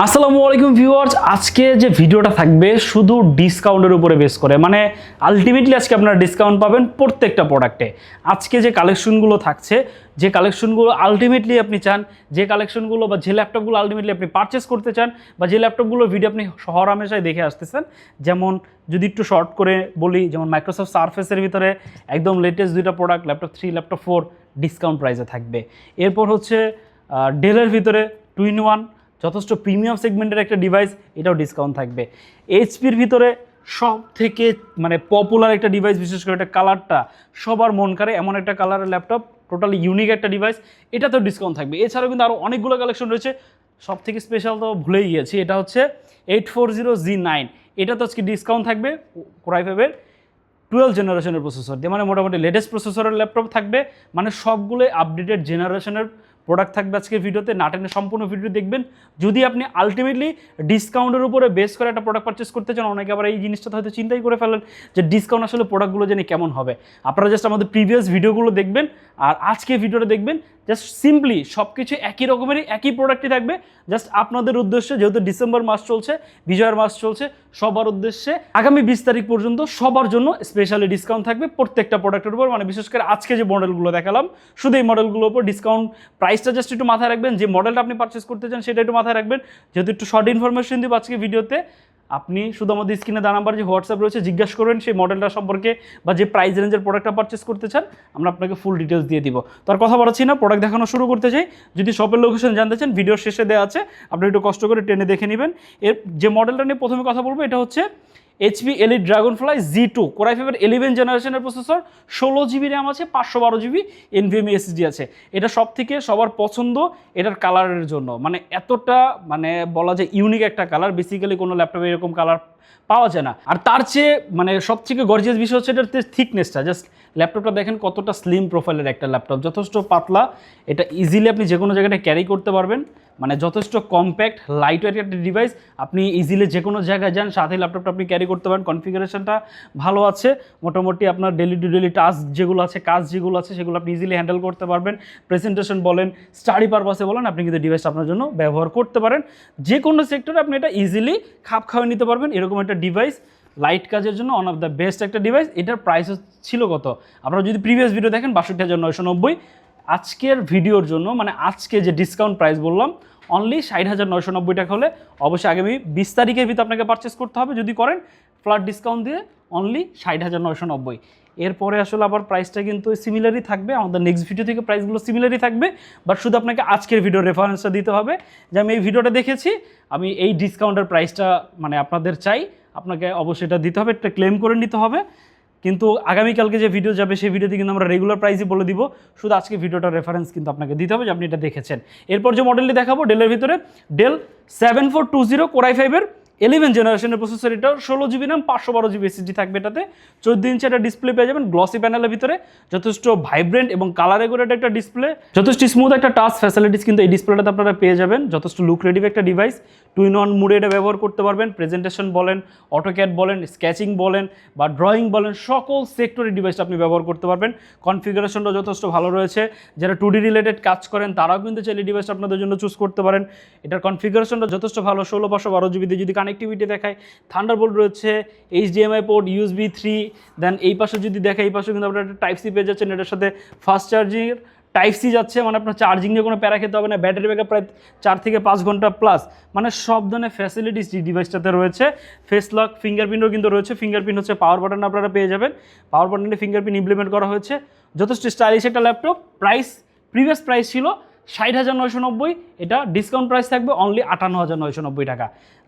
আসসালামু আলাইকুম ভিউয়ার্স, আজকে যে ভিডিওটা থাকবে শুধু ডিসকাউন্টের উপরে বেস করে, মানে আলটিমেটলি আজকে আপনারা ডিসকাউন্ট পাবেন প্রত্যেকটা প্রোডাক্টে। আজকে যে কালেকশনগুলো থাকছে, যে কালেকশনগুলো আলটিমেটলি আপনি চান, যে কালেকশনগুলো বা যে ল্যাপটপগুলো আলটিমেটলি আপনি পারচেস করতে চান, বা যে ল্যাপটপগুলোর ভিডিও আপনি হরহামেশাই দেখে আসতেছেন, যেমন যদি একটু শর্ট করে বলি, যেমন মাইক্রোসফট সারফেসের ভিতরে একদম লেটেস্ট দুইটা প্রোডাক্ট, ল্যাপটপ 3, ল্যাপটপ 4 ডিসকাউন্ট প্রাইসে থাকবে। এরপর হচ্ছে ডেলের ভিতরে 2-in-1 যথেষ্ট প্রিমিয়াম সেগমেন্টের একটা ডিভাইস, এটাও ডিসকাউন্ট থাকবে। এইচপির ভিতরে সব থেকে মানে পপুলার একটা ডিভাইস, বিশেষ করে এটা কালারটা সবার মন কাড়ে এমন একটা কালারের ল্যাপটপ, টোটালি ইউনিক একটা ডিভাইস, এটাতেও ডিসকাউন্ট থাকবে। এছাড়াও কিন্তু আরও অনেকগুলো কালেকশন রয়েছে। সব থেকে স্পেশাল তো ভুলেই গিয়েছি, এটা হচ্ছে 840G9, এটা তো আজকে ডিসকাউন্ট থাকবে। কোরাই 5-এর 12 জেনারেশনের প্রসেসর দিয়ে, মানে মোটামুটি লেটেস্ট প্রসেসরের ল্যাপটপ থাকবে, মানে সবগুলোই আপডেটেড জেনারেশনের প্রোডাক্ট থাকবে আজকের ভিডিওতে। না টেনে সম্পূর্ণ ভিডিও দেখবেন। যদি আপনি আলটিমেটলি ডিসকাউন্টের উপরে বেস করে একটা প্রোডাক্ট পারচেস করতে চান, অনেকে আবার এই জিনিসটা হয়তো চিন্তাই করে ফেলেন যে ডিসকাউন্ট আসলে প্রোডাক্টগুলো জানি কেমন হবে। আপনারা জাস্ট আমাদের প্রিভিয়াস ভিডিওগুলো দেখবেন আর আজকে ভিডিওটা দেখবেন, জাস্ট সিম্পলি সব কিছু একই রকমেরই, একই প্রোডাক্টই থাকবে। জাস্ট আপনাদের উদ্দেশ্যে, যেহেতু ডিসেম্বর মাস চলছে, বিজয়ের মাস চলছে, সবার উদ্দেশ্যে আগামী 20 তারিখ পর্যন্ত সবার জন্য স্পেশালি ডিসকাউন্ট থাকবে প্রত্যেকটা প্রোডাক্টের উপর। মানে বিশেষ করে আজকে যে মডেলগুলো দেখালাম, শুধু এই মডেলগুলোর উপর ডিসকাউন্ট প্রাইসটা জাস্ট একটু মাথায় রাখবেন। যে মডেলটা আপনি পারচেস করতে চান সেটা একটু মাথায় রাখবেন। যেহেতু একটু শর্ট ইনফরমেশন দিব আজকে ভিডিওতে, আপনি শুধু আমাদের স্ক্রিনে দেওয়া নাম্বার যে হোয়াটসঅ্যাপ রয়েছে জিজ্ঞাসা করবেন সেই মডেলটা সম্পর্কে, বা যে প্রাইস রেঞ্জের প্রোডাক্টটা পারচেস করতে চান, আমরা আপনাকে ফুল ডিটেলস দিয়ে দিব। তার কথা বলাচ্ছি না, প্রোডাক্ট দেখানো শুরু করতে চাই। যদি শপের লোকেশন জানতে চান, ভিডিওর শেষে দেওয়া আছে, আপনি একটু কষ্ট করে টেনে দেখে নেবেন। এর যে মডেলটা নিয়ে প্রথমে কথা বলবো, এটা হচ্ছে HP Elite Dragonfly Z2 Core i 5-এর 11 জেনারেশনের প্রসেসর, 16GB র্যাম আছে, 512GB NVMe SSD আছে। এটা সব থেকে সবার পছন্দ এটার কালারের জন্য, মানে এতটা মানে বলা যায় ইউনিক একটা কালার, বেসিক্যালি কোনো ল্যাপটপে এরকম কালার পাওয়া যায় না। আর তার চেয়ে মানে সব থেকে গর্জিয়াস বিষয় হচ্ছে এটার থিকনেসটা। জাস্ট ল্যাপটপটা দেখেন কতটা স্লিম প্রোফাইলের একটা ল্যাপটপ, যথেষ্ট পাতলা। এটা ইজিলি আপনি যে কোনো জায়গায় ক্যারি করতে পারবেন, মানে যথেষ্ট কম্প্যাক্ট লাইট ওয়েট একটা ডিভাইস। আপনি ইজিলি যে কোনো জায়গায় যান, সাথে ল্যাপটপটা আপনি ক্যারি করতে পারেন। কনফিগারেশনটা ভালো আছে, মোটামুটি আপনার ডেলি টু ডেলি টাস্ক যেগুলো আছে, কাজ যেগুলো আছে, সেগুলো আপনি ইজিলি হ্যান্ডেল করতে পারবেন। প্রেজেন্টেশন বলেন, স্টাডি পারপাসে বলেন, আপনি কিন্তু ডিভাইসটা আপনার জন্য ব্যবহার করতে পারেন। যে কোনো সেক্টরে আপনি এটা ইজিলি খাপ খাওয়াই নিতে পারবেন। এরকম একটা ডিভাইস লাইট কাজের জন্য ওয়ান অফ দ্য বেস্ট একটা ডিভাইস। এটার প্রাইস ছিল কত, আপনারা যদি প্রিভিয়াস ভিডিও দেখেন 62,990। আজকের ভিডিওর জন্য মানে আজকে যে ডিসকাউন্ট প্রাইস বললাম, অনলি 60,990 টাকা হলে অবশ্যই আগামী 20 তারিখের ভিতরে আপনাকে পারচেস করতে হবে। যদি করেন ফ্ল্যাট ডিসকাউন্ট দিয়ে অনলি 60,990। এরপরে আসলে আবার প্রাইসটা কিন্তু সিমিলারই থাকবে, আমাদের নেক্সট ভিডিও থেকে প্রাইসগুলো সিমিলারই থাকবে। বাট শুধু আপনাকে আজকের ভিডিওর রেফারেন্সটা দিতে হবে যে আমি এই ভিডিওটা দেখেছি, আমি এই ডিসকাউন্টের প্রাইসটা মানে আপনাদের চাই, আপনাকে অবশ্যই এটা দিতে হবে, এটা ক্লেম করে নিতে হবে। কিন্তু আগামীকালকে যে ভিডিও যাবে সেই ভিডিওতে কিন্তু আমরা রেগুলার প্রাইসই বলে দিব, শুধু আজকে ভিডিওটার রেফারেন্স কিন্তু আপনাকে দিতে হবে যে আপনি এটা দেখেছেন। এরপর যে মডেলটি দেখাবো, ডেলের ভিতরে ডেল 7420 কোরাই 5-এর 11 জেনারেশনের প্রসেসর, এটা 16GB র্যাম, 512GB SSD থাকবে। এটাতে 14 ইঞ্চি একটা ডিসপ্লে পেয়ে যাবেন গ্লসি প্যানেলের ভিতরে, যথেষ্ট ভাইব্রেন্ট এবং কালারে করে একটা ডিসপ্লে, যথেষ্ট স্মুথ একটা টাচ ফ্যাসিলিটিস কিন্তু এই ডিসপ্লেটাতে আপনারা পেয়ে যাবেন। যথেষ্ট লুক্রেটিভ একটা ডিভাইস, 2-in-1 মোডে এটা ব্যবহার করতে পারবেন। প্রেজেন্টেশন বলেন, অটোক্যাড বলেন, স্কেচিং বলেন বা ড্রয়িং বলেন, সকল সেক্টরে ডিভাইসটা আপনি ব্যবহার করতে পারবেন। কনফিগারেশনটা যথেষ্ট ভালো রয়েছে, যারা 2D রিলেটেড কাজ করেন তারাও কিন্তু চাইলে ডিভাইসটা আপনাদের জন্য চুজ করতে পারেন। এটার কনফিগারেশনটা যথেষ্ট ভালো, 16/512GB দিয়ে যদি কানেক্টিভিটি দেখায়, থান্ডারবোল্ট রয়েছে, HDMI পোর্ট, USB 3, দেন এই পাশে যদি দেখে, এই পাশে কিন্তু আপনারা একটা টাইপ সি পেয়ে যাচ্ছেন। এটার সাথে ফাস্ট চার্জিংয়ের টাইপ সি যাচ্ছে, মানে আপনার চার্জিং নিয়ে কোনো প্যারা খেতে হবে না। ব্যাটারি ব্যাকআপ প্রায় 4 থেকে 5 ঘন্টা প্লাস, মানে সব ধরনের ফ্যাসিলিটিস ডিভাইসটাতে রয়েছে। ফেস লক, ফিঙ্গারপ্রিন্টও কিন্তু রয়েছে। ফিঙ্গারপ্রিন্ট হচ্ছে পাওয়ার বাটন আপনারা পেয়ে যাবেন, পাওয়ার বাটনে ফিঙ্গারপ্রিন্ট ইমপ্লিমেন্ট করা হয়েছে। যথেষ্ট স্টাইলিশ একটা ল্যাপটপ। প্রিভিয়াস প্রাইস ছিল 60,990, এটা ডিসকাউন্ট প্রাইস থাকবে অনলি 58,990 টাকা।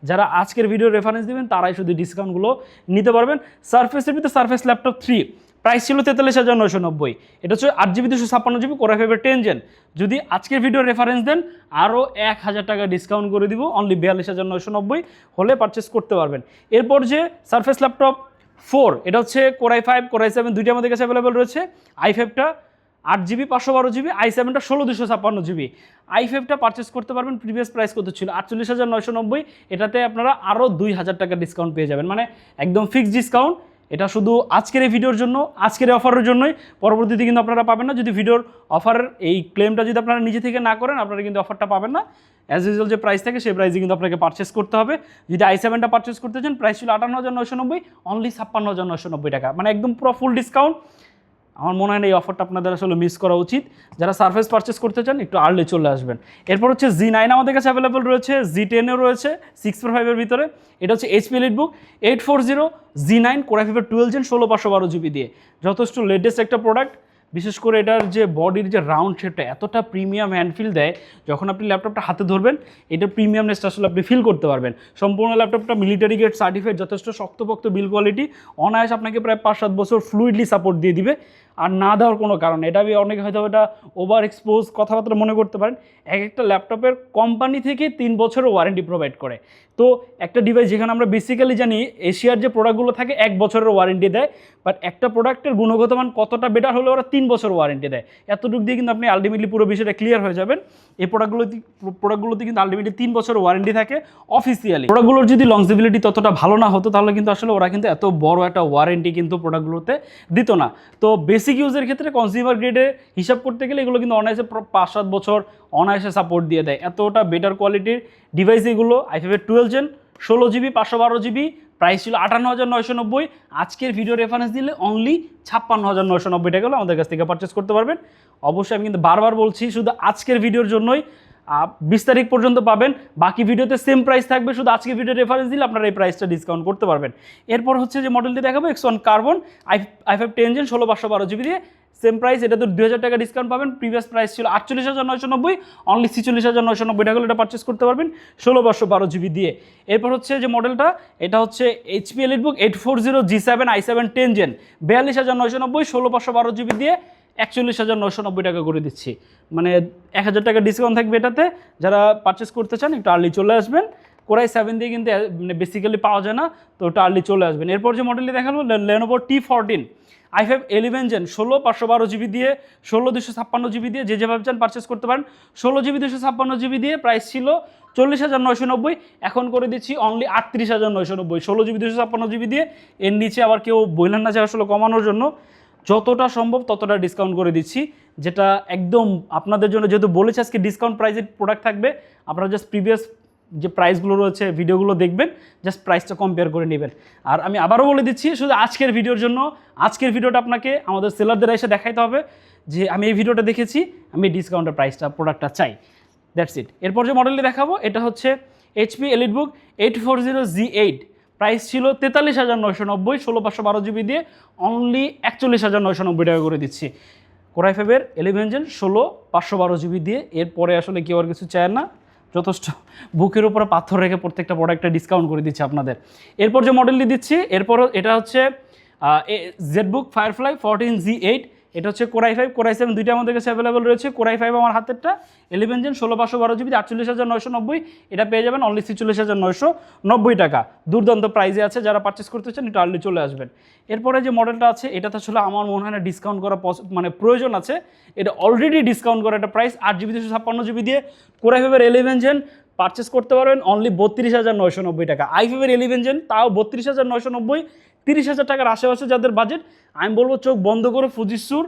যারা আজকের ভিডিও রেফারেন্স দেবেন তারাই শুধু ডিসকাউন্টগুলো নিতে পারবেন। সারফেসের ভিতরে সারফেস ল্যাপটপ 3 প্রাইস ছিল 43,990, এটা হচ্ছে 8GB 256GB কোরাই 5-এর 10 জেন। যদি আজকের ভিডিও রেফারেন্স দেন আরও 1,000 টাকা ডিসকাউন্ট করে দিব, অনলি 42,990 হলে পারচেস করতে পারবেন। এরপর যে সারফেস ল্যাপটপ 4, এটা হচ্ছে কোরাই 5, কোরাই 7 দুইটা আমাদের কাছে অ্যাভেলেবেল রয়েছে। i5টা 8GB 512GB, i7টা 16/256GB। i5টা পারচেস করতে পারবেন, প্রিভিয়াস প্রাইস কত ছিল 48,990, এটাতে আপনারা আরও 2,000 টাকা ডিসকাউন্ট পেয়ে যাবেন, মানে একদম ফিক্সড ডিসকাউন্ট। এটা শুধু আজকের এই ভিডিওর জন্য, আজকের এই অফারের জন্যই, পরবর্তীতে কিন্তু আপনারা পাবেন না। যদি ভিডিওর অফারের এই ক্লেমটা যদি আপনারা নিজে থেকে না করেন, আপনারা কিন্তু অফারটা পাবেন না। অ্যাজ ইউজুয়াল যে প্রাইস থাকে সেই প্রাইসে কিন্তু আপনাকে পারচেস করতে হবে। যদি i7টা পারচেস করতে চান, প্রাইস ছিল 58,990, অনলি 56,990 টাকা, মানে একদম পুরো ফুল ডিসকাউন্ট। আমার মনে হয় না এই অফারটা আপনাদের আসলে মিস করা উচিত। যারা সারফেস পারচেস করতে চান একটু আর্লি চলে আসবেন। এরপর হচ্ছে Z9 আমাদের কাছে অ্যাভেলেবল রয়েছে, Z10ও রয়েছে 6/5-এর ভিতরে। এটা হচ্ছে HP EliteBook 840 Z9 Core i5 12 Gen 16512 GB দিয়ে, যথেষ্ট লেটেস্ট একটা প্রোডাক্ট। বিশেষ করে এটার যে বডির যে রাউন্ড শেপটা এতটা প্রিমিয়াম হ্যান্ডফিল দেয়, যখন আপনি ল্যাপটপটা হাতে ধরবেন এটার প্রিমিয়ামনেসটা আসলে আপনি ফিল করতে পারবেন। সম্পূর্ণ ল্যাপটপটা মিলিটারি গ্রেড সার্টিফাইড, যথেষ্ট শক্তপোক্ত বিল কোয়ালিটি, অনায়াস আপনাকে প্রায় 5-7 বছর ফ্লুইডলি সাপোর্ট দিয়ে দিবে। আর না দেওয়ার কোনো কারণ, এটা অনেকে হয়তো এটা ওভার এক্সপোজ কথাবার্তা মনে করতে পারেন। এক একটা ল্যাপটপের কোম্পানি থেকে 3 বছরের ওয়ারেন্টি প্রোভাইড করে। তো একটা ডিভাইস যেখানে আমরা বেসিক্যালি জানি এশিয়ার যে প্রোডাক্টগুলো থাকে 1 বছরের ওয়ারেন্টি দেয়, বাট একটা প্রোডাক্টের গুণগত মান কতটা বেটার হলে ওরা 3 বছর ওয়ারেন্টি দেয়। এতটুকু দিয়ে কিন্তু আপনি আলটিমেটলি পুরো বিষয়টা ক্লিয়ার হয়ে যাবেন। এই প্রোডাক্টগুলোতে কিন্তু আলটিমেটলি 3 বছর ওয়ারেন্টি থাকে অফিসিয়ালি। প্রোডাক্টগুলোর যদি লংজিবিলিটি ততটা ভালো না হতো, তাহলে কিন্তু আসলে ওরা কিন্তু এত বড় একটা ওয়ারেন্টি কিন্তু প্রোডাক্টগুলোতে দিত না। তো বেসিক ইউজের ক্ষেত্রে কনজিউমার গ্রেডে হিসাব করতে গেলে এগুলো কিন্তু অনায়াসে 5-7 বছর অনায়াসে সাপোর্ট দিয়ে দেয়। এতটা বেটার কোয়ালিটির ডিভাইস এগুলো। i5 12 Gen 16 GB 512 GB, price ছিল 58,990। আজকের ভিডিও রেফারেন্স দিলে অনলি 56,990 টাকা হলে আমাদের কাছ থেকে পারচেস করতে পারবেন। অবশ্যই আমি কিন্তু বারবার বলছি, শুধু আজকের ভিডিওর জন্যই 20 তারিখ পর্যন্ত পাবেন। বাকি ভিডিওতে সেম প্রাইস থাকবে, শুধু আজকের ভিডিও রেফারেন্স দিলে আপনারা এই প্রাইসটা ডিসকাউন্ট করতে পারবেন। এরপর হচ্ছে যে মডেলটি দেখাবো X1 Carbon i5 10 Gen 16/512 GB দিয়ে, সেম প্রাইস। এটা তো 2000 টাকা ডিসকাউন্ট পাবেন। প্রিভিয়াস প্রাইস ছিল 48,990, অনলি 46,990 টাকা হলে এটা পারচেস করতে পারবেন 16/512 GB দিয়ে। এরপর হচ্ছে যে মডেলটা, এটা হচ্ছে HP EliteBook 840 G7 i7 10 Gen 42,990, 16/512 GB দিয়ে 41,990 টাকা করে দিচ্ছি, মানে 1000 টাকা ডিসকাউন্ট থাকবে এটাতে। যারা পারচেস করতে চান একটু আর্লি চলে আসবেন। Core i7 দিয়ে কিন্তু মানে বেসিক্যালি পাওয়া যায় না, তো ওটা আর্লি চলে আসবেন। এরপর যে মডেলটি দেখাবো Lenovo T14 i5 11 Gen 16/512 GB দিয়ে, 16/256 GB দিয়ে, যে যেভাবে চান পারচেস করতে পারেন। 16GB 256 GB দিয়ে প্রাইস ছিল 40,990, এখন করে দিচ্ছি অনলি 38,990, 16GB 256 GB দিয়ে। এর নিচে আবার কেউ বললেন না যে আসলে কমানোর জন্য, যতটা সম্ভব ততটা ডিসকাউন্ট করে দিচ্ছি, যেটা একদম আপনাদের জন্য। যেহেতু বলেছি আজকে ডিসকাউন্ট প্রাইসের প্রোডাক্ট থাকবে, আপনারা জাস্ট প্রিভিয়াস যে প্রাইসগুলো রয়েছে ভিডিওগুলো দেখবেন, জাস্ট প্রাইসটা কম্পেয়ার করে নেবেন। আর আমি আবারও বলে দিচ্ছি, শুধু আজকের ভিডিওর জন্য, আজকের ভিডিওটা আপনাকে আমাদের সেলারদের এসে দেখাইতে হবে যে আমি এই ভিডিওটা দেখেছি, আমি ডিসকাউন্টের প্রাইসটা প্রোডাক্টটা চাই। That's it. এরপর যে মডেলটি দেখাবো এটা হচ্ছে HP EliteBook 840 G8, প্রাইস ছিল 43,990, 16/512 GB দিয়ে, অনলি 41,990 টাকা করে দিচ্ছি। Core i5 11 Gen 16/512 GB দিয়ে। এরপরে আসলে কেউ আর কিছু চায় না, যথেষ্ট বুকের উপরে পাথর রেখে প্রত্যেকটা প্রোডাক্টে ডিসকাউন্ট করে দিচ্ছে আপনাদের। এরপর যে মডেলটি দিচ্ছি, এরপর এটা হচ্ছে ZBook Firefly 14 G8, এটা হচ্ছে Core i5 Core i7 দুইটা আমাদের কাছে অ্যাভেলেবল রয়েছে। Core i5 আমার হাতেরটা 11 Gen 16/512 GB 48,990, এটা পেয়ে যাবেন অনলি 46,990 টাকা। দুর্দান্ত প্রাইসে আছে, যারা পারচেস করতে চান একটু আর্লি চলে আসবেন। এরপরে যে মডেলটা আছে এটাতে আসলে আমার মনে হয় না ডিসকাউন্ট করা মানে প্রয়োজন আছে, এটা অলরেডি ডিসকাউন্ট করা একটা প্রাইস। 8GB 256 GB দিয়ে Core i5 11 Gen পারচেস করতে পারবেন অনলি 32,990 টাকা। i5 11 Gen তাও 32,990, 30,000 টাকার আশেপাশে যাদের বাজেট, আমি বলবো চোখ বন্ধ করে ফুজিসুর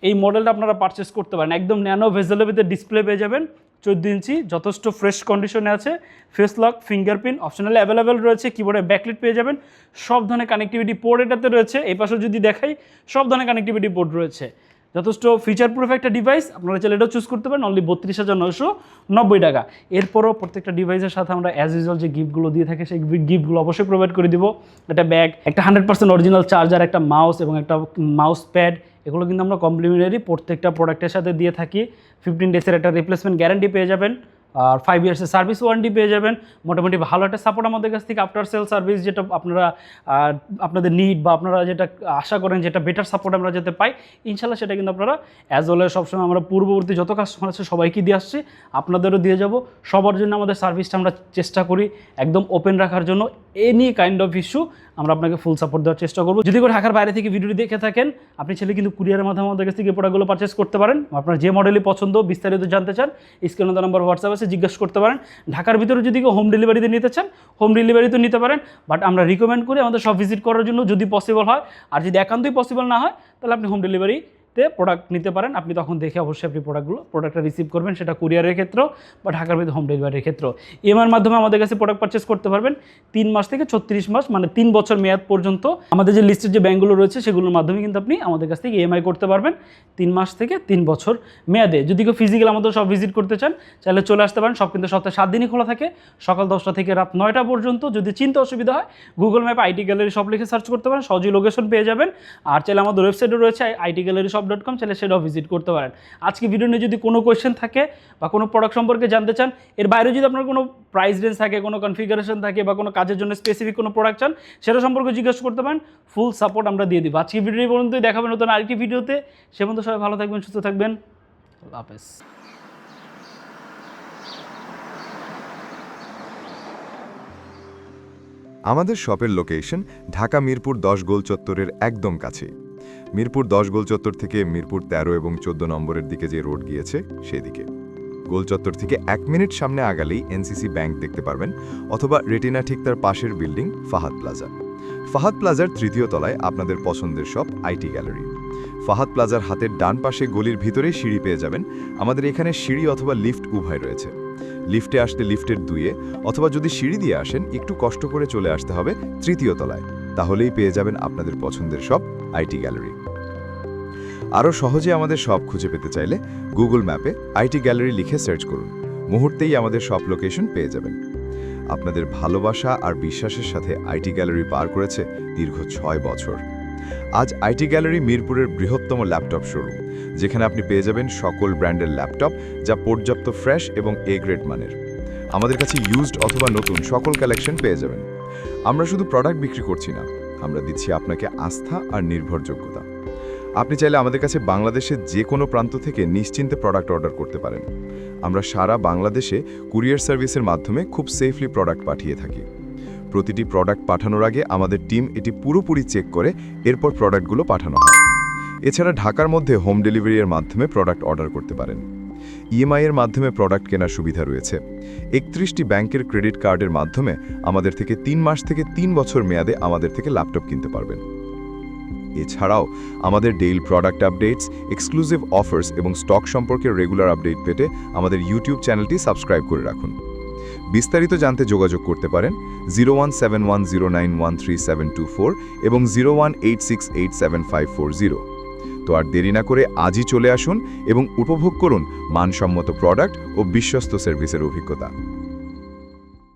এই মডেলটা আপনারা পারচেস করতে পারেন। একদম ন্যানো ভেজেলেবিতে ডিসপ্লে পেয়ে যাবেন, 14 ইঞ্চি, যথেষ্ট ফ্রেশ কন্ডিশনে আছে। Face lock, fingerprint optionally available রয়েছে। কিবোর্ডে ব্যাকলিট পেয়ে যাবেন, সব ধরনের কানেক্টিভিটি পোর্ট এটাতে রয়েছে। এই পাশে যদি দেখাই সব ধরনের কানেক্টিভিটি পোর্ট রয়েছে, যথেষ্ট ফিচার প্রুফ একটা ডিভাইস। আপনারা চাইলে এটাও চুজ করতে পারেন অনলি 32,990 টাকা। এরপরও প্রত্যেকটা ডিভাইসের সাথে আমরা অ্যাজ ইউজুয়াল যে গিফটগুলো দিয়ে থাকি সেই গিফটগুলো অবশ্যই প্রোভাইড করে দিব। একটা ব্যাগ, একটা 100% অরিজিনাল চার্জার, একটা মাউস এবং একটা মাউস প্যাড, এগুলো কিন্তু আমরা কমপ্লিমেন্টারি প্রত্যেকটা প্রোডাক্টের সাথে দিয়ে থাকি। 15 ডেজের একটা রিপ্লেসমেন্ট গ্যারান্টি পেয়ে যাবেন, আর 5 ইয়ার্সের সার্ভিস ওয়ারেন্টি পেয়ে যাবেন। মোটামুটি ভালো একটা সাপোর্ট আমাদের কাছ থেকে আফটার সেল সার্ভিস, যেটা আপনারা আপনাদের নিড বা আপনারা যেটা আশা করেন যেটা বেটার সাপোর্ট আমরা যাতে পাই, ইনশাল্লাহ সেটা কিন্তু আপনারা অ্যাজ ওয়েল সবসময় আমরা পূর্ববর্তী যত কাস্টমার আছে সবাইকে দিয়ে আসছি, আপনাদেরও দিয়ে যাব। সবার জন্য আমাদের সার্ভিসটা আমরা চেষ্টা করি একদম ওপেন রাখার জন্য। এনি কাইন্ড অফ ইস্যু আমরা আপনাকে ফুল সাপোর্ট দেওয়ার চেষ্টা করবো। যদি করে ঢাকার বাইরে থেকে ভিডিওটি দেখে থাকেন, আপনি ছেলে কিন্তু কুরিয়ারের মাধ্যমে আমাদের কাছ থেকে প্রোডাক্টগুলো পারচেস করতে পারেন। আপনার যে মডেলই পছন্দ, বিস্তারিত জানতে চান, স্ক্রিনে দেওয়া নাম্বার হোয়াটসঅ্যাপ আছে, আসে জিজ্ঞাসা করতে পারেন। ঢাকার ভিতরে যদি কেউ হোম ডেলিভারিতে নিতে চান, হোম ডেলিভারিতে নিতে পারেন, বাট আমরা রিকমেন্ড করি আমাদের শপ ভিজিট করার জন্য যদি পসিবল হয়। আর যদি একান্তই পসিবল না হয় তাহলে আপনি হোম ডেলিভারিতে প্রোডাক্ট নিতে পারেন। আপনি তখন দেখে অবশ্যই আপনি প্রোডাক্টটা রিসিভ করবেন, সেটা কুরিয়ারের ক্ষেত্রেও বা ঢাকার ভিতরে হোম ডেলিভারির ক্ষেত্রেও। ইএমআইয়ের মাধ্যমে আমাদের কাছে প্রোডাক্ট পারচেস করতে পারবেন 3 মাস থেকে 36 মাস, মানে 3 বছর মেয়াদ পর্যন্ত। আমাদের যে লিস্টের যে ব্যাঙ্কগুলো রয়েছে সেগুলোর মাধ্যমে কিন্তু আপনি আমাদের কাছ থেকে ইএমআই করতে পারবেন 3 মাস থেকে 3 বছর মেয়াদে। যদি কেউ ফিজিক্যাল আমাদের সব ভিজিট করতে চান চাইলে চলে আসতে পারেন। সব কিন্তু সপ্তাহে 7 দিনই খোলা থাকে, সকাল 10টা থেকে রাত 9টা পর্যন্ত। যদি চিন্তা অসুবিধা হয় গুগল ম্যাপে আইটি গ্যালারি শপ লিখে সার্চ করতে পারেন, সহজেই লোকেশন পেয়ে যাবেন। আর চাইলে আমাদের ওয়েবসাইটও রয়েছে itgalleryshop.com, চাইলে সেটাও ভিজিট করতে পারেন। আজকে ভিডিও নিয়ে যদি কোনো কোয়েশ্চেন থাকে বা কোনো প্রোডাক্ট সম্পর্কে জানতে চান, এর বাইরে যদি আপনার কোনো প্রাইস রেঞ্জ থাকে, কোনো কনফিগারেশন থাকে বা কোনো কাজের জন্য স্পেসিফিক কোনো প্রোডাক্ট চান, সেটা সম্পর্কে জিজ্ঞাসা করতে পারেন। ফুল সাপোর্ট আমরা দিয়ে দিব। আজকে ভিডিও পর্যন্তই, দেখাবেন নতুন আরেকটি ভিডিওতে। সে পর্যন্ত সবাই ভালো থাকবেন, সুস্থ থাকবেন। আল্লাহ হাফেজ। আমাদের শপের লোকেশন ঢাকা মিরপুর 10 গোল চত্বরের একদম কাছে। মিরপুর 10 গোল চত্বর থেকে মিরপুর 13 এবং 14 নম্বরের দিকে যে রোড গিয়েছে সেদিকে। গোল চত্বর থেকে 1 মিনিট সামনে আগালেই এনসিসি ব্যাংক দেখতে পারবেন, অথবা রেটিনা ঠিক তার পাশের বিল্ডিং ফাহাদ প্লাজা। ফাহাদ প্লাজার 3য় তলায় আপনাদের পছন্দের শপ আইটি গ্যালারি। ফাহাদ প্লাজার হাতের ডান পাশে গলির ভিতরেই সিঁড়ি পেয়ে যাবেন। আমাদের এখানে সিঁড়ি অথবা লিফট উভয় রয়েছে। লিফটে আসতে লিফটের 2-এ, অথবা যদি সিঁড়ি দিয়ে আসেন একটু কষ্ট করে চলে আসতে হবে 3য় তলায়, তাহলেই পেয়ে যাবেন আপনাদের পছন্দের শপ আইটি গ্যালারি। আরও সহজে আমাদের শপ খুঁজে পেতে চাইলে গুগল ম্যাপে আইটি গ্যালারি লিখে সার্চ করুন, মুহূর্তেই আমাদের শপ লোকেশন পেয়ে যাবেন। আপনাদের ভালোবাসা আর বিশ্বাসের সাথে আইটি গ্যালারি পার করেছে দীর্ঘ 6 বছর। আজ আইটি গ্যালারি মিরপুরের বৃহত্তম ল্যাপটপ শোরুম, যেখানে আপনি পেয়ে যাবেন সকল ব্র্যান্ডের ল্যাপটপ, যা পর্যাপ্ত ফ্রেশ এবং এ গ্রেড মানের। আমাদের কাছে ইউজড অথবা নতুন সকল কালেকশন পেয়ে যাবেন। আমরা শুধু প্রোডাক্ট বিক্রি করছি না, আমরা দিচ্ছি আপনাকে আস্থা আর নির্ভরযোগ্যতা। আপনি চাইলে আমাদের কাছে বাংলাদেশের যে কোনো প্রান্ত থেকে নিশ্চিন্তে প্রোডাক্ট অর্ডার করতে পারেন। আমরা সারা বাংলাদেশে কুরিয়ার সার্ভিসের মাধ্যমে খুব সেফলি প্রোডাক্ট পাঠিয়ে থাকি। প্রতিটি প্রোডাক্ট পাঠানোর আগে আমাদের টিম এটি পুরোপুরি চেক করে এরপর প্রোডাক্টগুলো পাঠানো হয়। এছাড়া ঢাকার মধ্যে হোম ডেলিভারির মাধ্যমে প্রোডাক্ট অর্ডার করতে পারেন। ইএমআইয়ের মাধ্যমে প্রোডাক্ট কেনার সুবিধা রয়েছে। 31টি ব্যাংকের ক্রেডিট কার্ডের মাধ্যমে আমাদের থেকে 3 মাস থেকে 3 বছর মেয়াদে আমাদের থেকে ল্যাপটপ কিনতে পারবেন। এছাড়াও আমাদের daily product updates, exclusive offers এবং স্টক সম্পর্কে রেগুলার আপডেট পেতে আমাদের ইউটিউব চ্যানেলটি সাবস্ক্রাইব করে রাখুন। বিস্তারিত জানতে যোগাযোগ করতে পারেন 0171091374 এবং 0186875540। তো আর দেরি না করে আজই চলে আসুন এবং উপভোগ করুন মানসম্মত প্রোডাক্ট ও বিশ্বস্ত সার্ভিসের অভিজ্ঞতা।